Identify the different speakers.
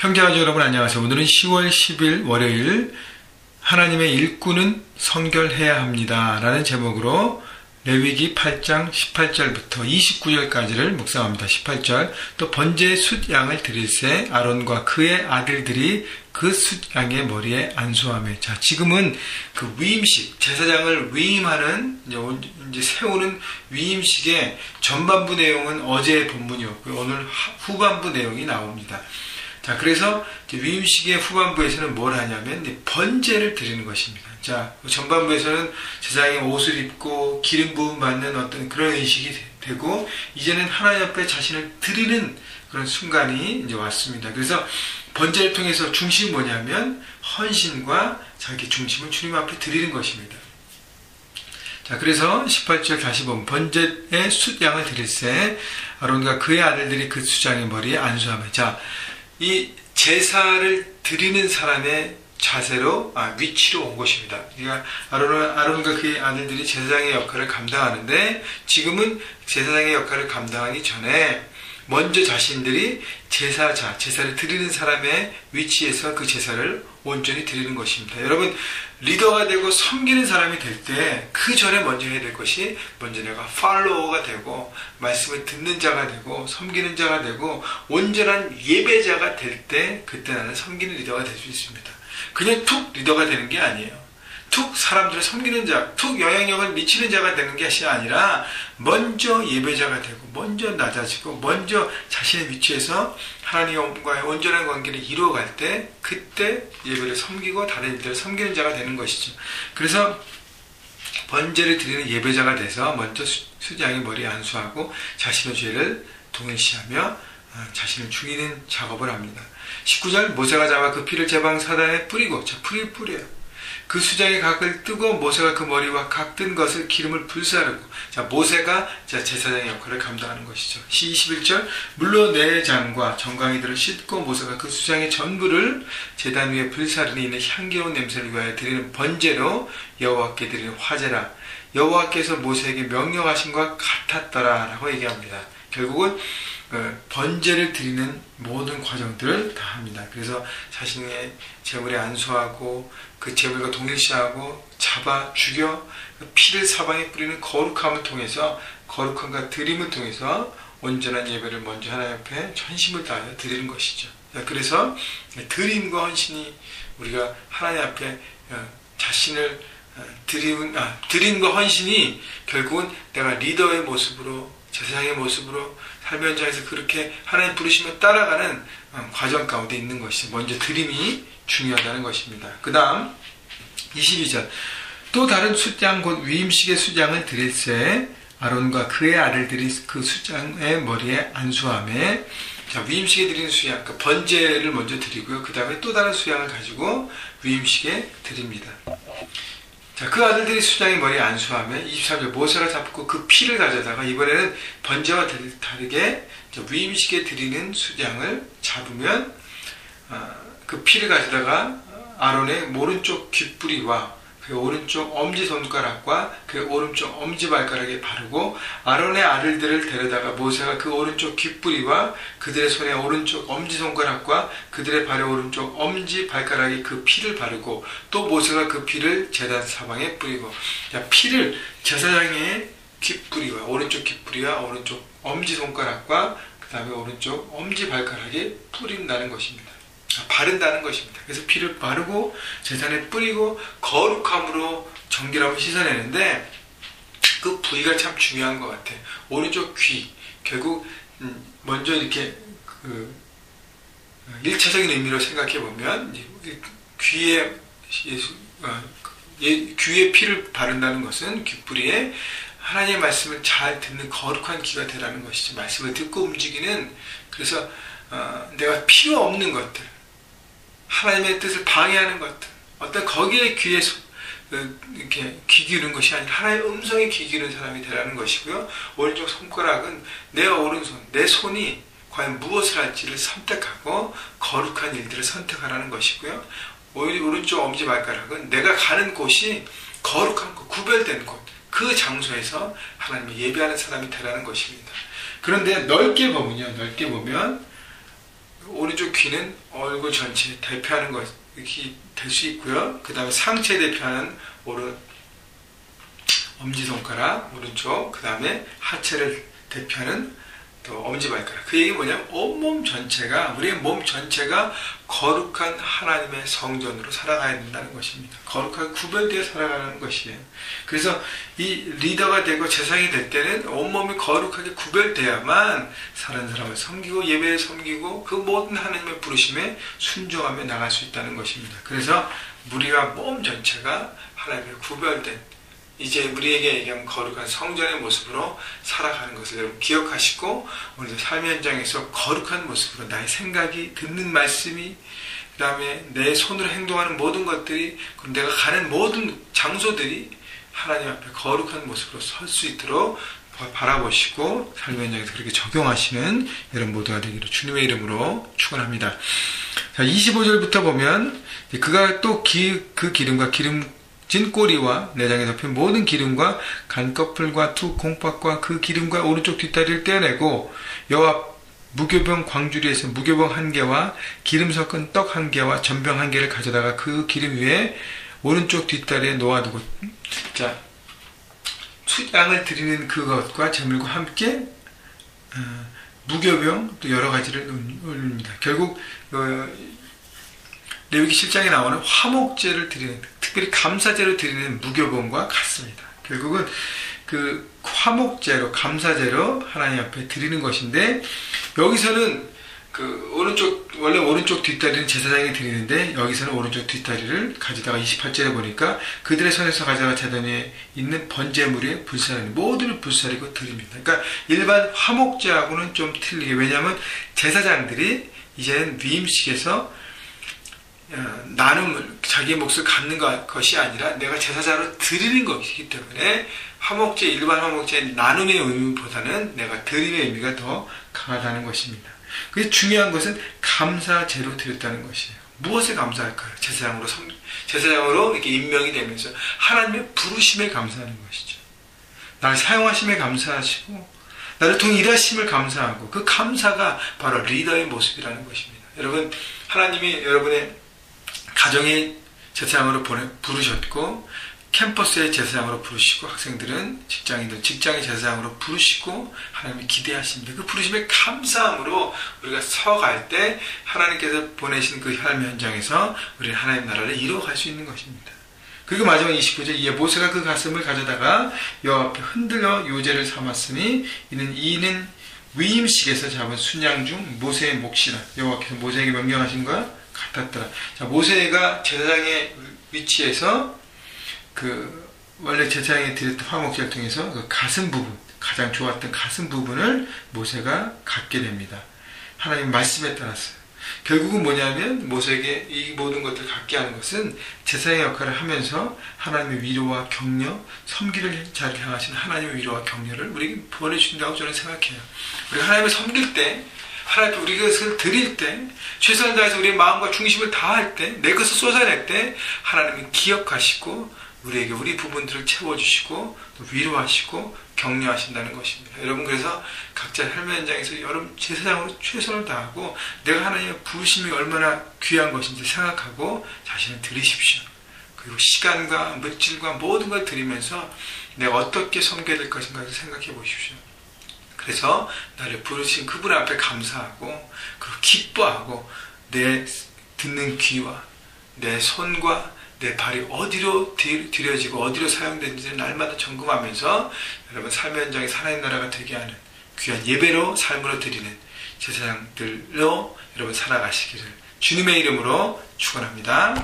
Speaker 1: 형제가족 여러분 안녕하세요. 오늘은 10월 10일 월요일 하나님의 일꾼은 성결해야 합니다 라는 제목으로 레위기 8장 18절부터 29절까지를 묵상합니다. 18절 또 번제의 숫양을 드릴새 아론과 그의 아들들이 그 숫양의 머리에 안수하며. 자, 지금은 그 위임식, 제사장을 위임하는 이제 세우는 위임식의 전반부 내용은 어제의 본문이었고요. 오늘 후반부 내용이 나옵니다. 자, 그래서 위임식의 후반부에서는 뭘 하냐면 번제를 드리는 것입니다. 자, 전반부에서는 제사장이 옷을 입고 기름 부음 받는 어떤 그런 의식이 되고, 이제는 하나님 앞에 자신을 드리는 그런 순간이 이제 왔습니다. 그래서 번제를 통해서 중심이 뭐냐면 헌신과 자기 중심을 주님 앞에 드리는 것입니다. 자, 그래서 18절 다시 보면 번제의 숫양을 드릴새 아론과 그의 아들들이 그 숫양의 머리에 안수하며. 자, 이 제사를 드리는 사람의 자세로, 위치로 온 것입니다. 그러니까 아론과 그의 아들들이 제사장의 역할을 감당하는데, 지금은 제사장의 역할을 감당하기 전에 먼저 자신들이 제사를 드리는 사람의 위치에서 그 제사를 온전히 드리는 것입니다. 여러분, 리더가 되고 섬기는 사람이 될 때 그 전에 먼저 해야 될 것이, 먼저 내가 팔로워가 되고 말씀을 듣는 자가 되고 섬기는 자가 되고 온전한 예배자가 될 때, 그때 나는 섬기는 리더가 될 수 있습니다. 그냥 툭 리더가 되는 게 아니에요. 툭 사람들을 섬기는 자, 툭 영향력을 미치는 자가 되는 것이 아니라 먼저 예배자가 되고 먼저 낮아지고 먼저 자신의 위치에서 하나님과의 온전한 관계를 이루어갈 때, 그때 예배를 섬기고 다른 일들을 섬기는 자가 되는 것이죠. 그래서 번제를 드리는 예배자가 돼서 먼저 숫양의 머리에 안수하고 자신의 죄를 동일시하며 자신을 죽이는 작업을 합니다. 19절 모세가 잡아 그 피를 제방 사단에 뿌리고, 자, 피를 뿌려요. 그 수장의 각을 뜨고 모세가 그 머리와 각 뜬 것을 기름을 불사르고. 자, 모세가 제사장의 역할을 감당하는 것이죠. 21절 물로 내장과 정강이들을 씻고 모세가 그 수장의 전부를 제단 위에 불사르니 이는 향기로운 냄새를 위하여 드리는 번제로 여호와께 드리는 화제라. 여호와께서 모세에게 명령하신 것 같았더라 라고 얘기합니다. 결국은 번제를 드리는 모든 과정들을 다 합니다. 그래서 자신의 제물에 안수하고 그 제물과 동일시하고 잡아 죽여 피를 사방에 뿌리는 거룩함을 통해서, 거룩함과 드림을 통해서 온전한 예배를 먼저 하나님 앞에 전심을 다하여 드리는 것이죠. 그래서 드림과 헌신이, 우리가 하나님 앞에 자신을 드림과 헌신이 결국은 내가 리더의 모습으로, 제사장의 모습으로 삶의 현장에서 그렇게 하나님 부르시며 따라가는 과정 가운데 있는 것이죠. 먼저 드림이 중요하다는 것입니다. 그 다음 22절 또 다른 숫양 곧 위임식의 숫양을 드릴새 아론과 그의 아들들이 그 숫양의 머리에 안수하며. 자, 위임식에 드리는 수양, 그 번제를 먼저 드리고요. 그 다음에 또 다른 수양을 가지고 위임식에 드립니다. 자, 그 아들들이 숫양의 머리에 안수하며. 23절 모세가 잡고 그 피를 가져다가, 이번에는 번제와 다르게 위임식에 드리는 숫양을 잡으면 그 피를 가져다가 아론의 오른쪽 귓뿌리와 그 오른쪽 엄지손가락과 그 오른쪽 엄지발가락에 바르고, 아론의 아들들을 데려다가 모세가 그 오른쪽 귓뿌리와 그들의 손의 오른쪽 엄지손가락과 그들의 발의 오른쪽 엄지발가락에 그 피를 바르고, 또 모세가 그 피를 제단 사방에 뿌리고. 자, 피를 제사장의 귓뿌리와 오른쪽 귓뿌리와 오른쪽 엄지손가락과 그 다음에 오른쪽 엄지발가락에 뿌린다는 것입니다. 바른다는 것입니다. 그래서 피를 바르고 제단에 뿌리고 거룩함으로 정결함을 씻어내는데, 그 부위가 참 중요한 것 같아요. 오른쪽 귀, 결국 먼저 이렇게 1차적인 의미로 생각해 보면 귀에 피를 바른다는 것은 귓뿌리에 하나님의 말씀을 잘 듣는 거룩한 귀가 되라는 것이죠. 말씀을 듣고 움직이는, 그래서 내가 필요 없는 것들, 하나님의 뜻을 방해하는 것들, 어떤 거기에 귀에 이렇게 귀 기울이는 것이 아니라 하나님의 음성에 귀 기울이는 사람이 되라는 것이고요. 오른쪽 손가락은 내 오른손, 내 손이 과연 무엇을 할지를 선택하고 거룩한 일들을 선택하라는 것이고요. 오른쪽 엄지발가락은 내가 가는 곳이 거룩한 곳, 구별된 곳, 그 장소에서 하나님을 예배하는 사람이 되라는 것입니다. 그런데 넓게 보면 오른쪽 귀는 얼굴 전체 대표하는 것이 될 수 있고요. 그 다음에 상체 대표하는 엄지손가락 오른쪽, 그 다음에 하체를 대표하는 또 엄지발가락. 그 얘기 뭐냐면 온몸 전체가, 우리의 몸 전체가 거룩한 하나님의 성전으로 살아가야 된다는 것입니다. 거룩하게 구별되어 살아가는 것이에요. 그래서 이 리더가 되고 제사장이 될 때는 온몸이 거룩하게 구별되어야만 다른 사람을 섬기고 예배에 섬기고 그 모든 하나님의 부르심에 순종하며 나갈 수 있다는 것입니다. 그래서 우리가 몸 전체가 하나님의 구별된, 이제 우리에게 얘기하면 거룩한 성전의 모습으로 살아가는 것을 여러분 기억하시고, 오늘도 삶의 현장에서 거룩한 모습으로 나의 생각이, 듣는 말씀이, 그 다음에 내 손으로 행동하는 모든 것들이, 그리고 내가 가는 모든 장소들이 하나님 앞에 거룩한 모습으로 설 수 있도록 바라보시고 삶의 현장에서 그렇게 적용하시는 여러분 모두가 되기를 주님의 이름으로 축원합니다. 자, 25절부터 보면 그가 또 그 기름과 진 꼬리와 내장에 덮인 모든 기름과 간꺼풀과 두 콩팥과 그 기름과 오른쪽 뒷다리를 떼어내고 여호와 무교병 광주리에서 무교병 1개와 기름 섞은 떡 1개와 전병 1개를 가져다가 그 기름 위에 오른쪽 뒷다리에 놓아두고, 자, 수양을 드리는 그것과 제물과 함께 무교병 또 여러 가지를 올립니다. 결국 레위기 7장에 나오는 화목제를 드리는, 특별히 감사제로 드리는 무교병과 같습니다. 결국은 그 화목제로, 감사제로 하나님 앞에 드리는 것인데, 여기서는 원래 오른쪽 뒷다리는 제사장이 드리는데, 여기서는 오른쪽 뒷다리를 가져다가 28절에 보니까 그들의 손에서 가져다가 제단 위에 있는 번제물에 불사르는 모두를 불사르고 드립니다. 그러니까 일반 화목제하고는 좀 틀리게, 왜냐하면 제사장들이 이제는 위임식에서 나눔을, 자기의 몫을 갖는 것이 아니라 내가 제사장으로 드리는 것이기 때문에 화목제, 일반 화목제의 나눔의 의미보다는 내가 드림의 의미가 더 강하다는 것입니다. 그게 중요한 것은 감사제로 드렸다는 것이에요. 무엇에 감사할까요? 제사장으로 이렇게 임명이 되면서 하나님의 부르심에 감사하는 것이죠. 나를 사용하심에 감사하시고 나를 통해 일하심을 감사하고, 그 감사가 바로 리더의 모습이라는 것입니다. 여러분, 하나님이 여러분의 가정의 제사장으로 부르셨고, 캠퍼스의 제사장으로 부르시고, 학생들은 직장인들 직장의 제사장으로 부르시고 하나님이 기대하십니다. 그 부르심에 감사함으로 우리가 서갈 때 하나님께서 보내신 그 삶의 현장에서 우리는 하나님 나라를 이루어갈 수 있는 것입니다. 그리고 마지막 29절, 이에 모세가 그 가슴을 가져다가 여호와 앞에 흔들어 요제를 삼았으니 이는 위임식에서 잡은 순양 중 모세의 몫이라 여호와께서 모세에게 명령하신 것과 같았더라. 자, 모세가 제사장의 위치에서 원래 제사장에 드렸던 화목제를 통해서 그 가슴 부분, 가장 좋았던 가슴 부분을 모세가 갖게 됩니다. 하나님 말씀에 따라서. 결국은 뭐냐면 모세에게 이 모든 것들을 갖게 하는 것은 제사장의 역할을 하면서 하나님의 위로와 격려, 섬기를 자를 향하신 하나님의 위로와 격려를 우리에게 보내주신다고 저는 생각해요. 우리가 하나님을 섬길 때, 하나님 우리 것을 드릴 때, 최선을 다해서 우리의 마음과 중심을 다할 때, 내 것을 쏟아낼 때 하나님이 기억하시고 우리에게 우리 부분들을 채워주시고 또 위로하시고 격려하신다는 것입니다. 여러분, 그래서 각자 삶의 현장에서 여러분 제사장으로 최선을 다하고 내가 하나님의 부르심이 얼마나 귀한 것인지 생각하고 자신을 드리십시오. 그리고 시간과 물질과 모든 걸 드리면서 내가 어떻게 섬겨야 될 것인가를 생각해 보십시오. 그래서 나를 부르신 그분 앞에 감사하고 그리고 기뻐하고 내 듣는 귀와 내 손과 내 발이 어디로 들여지고 어디로 사용되는지를 날마다 점검하면서 여러분 삶의 현장에 하나님 나라가 되게 하는 귀한 예배로 삶으로 드리는 제사장들로 여러분 살아가시기를 주님의 이름으로 축원합니다.